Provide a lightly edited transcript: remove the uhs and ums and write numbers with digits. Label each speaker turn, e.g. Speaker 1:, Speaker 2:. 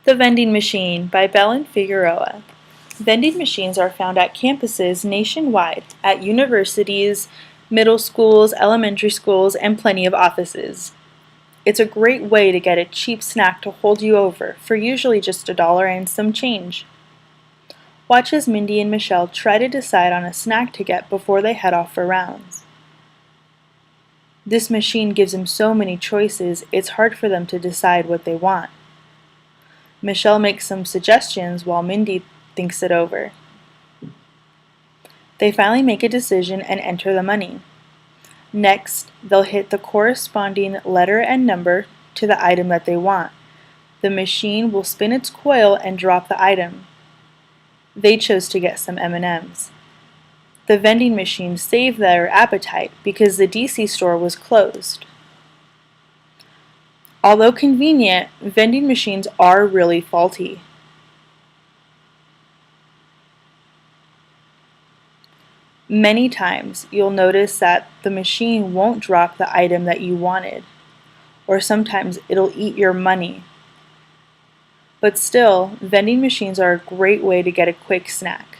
Speaker 1: The Vending Machine by Belen Figueroa. Vending machines are found at campuses nationwide, at universities, middle schools, elementary schools, and plenty of offices. It's a great way to get a cheap snack to hold you over for usually just $1 and some change. Watch as Mindy and Michelle try to decide on a snack to get before they head off for rounds. This machine gives them so many choices, it's hard for them to decide what they want. Michelle makes some suggestions while Mindy thinks it over. They finally make a decision and enter the money. Next, they'll hit the corresponding letter and number to the item that they want. The machine will spin its coil and drop the item. They chose to get some M&Ms. The vending machine saved their appetite because the DC store was closed. Although convenient, vending machines are really faulty. Many times you'll notice that the machine won't drop the item that you wanted, or sometimes it'll eat your money. But still, vending machines are a great way to get a quick snack.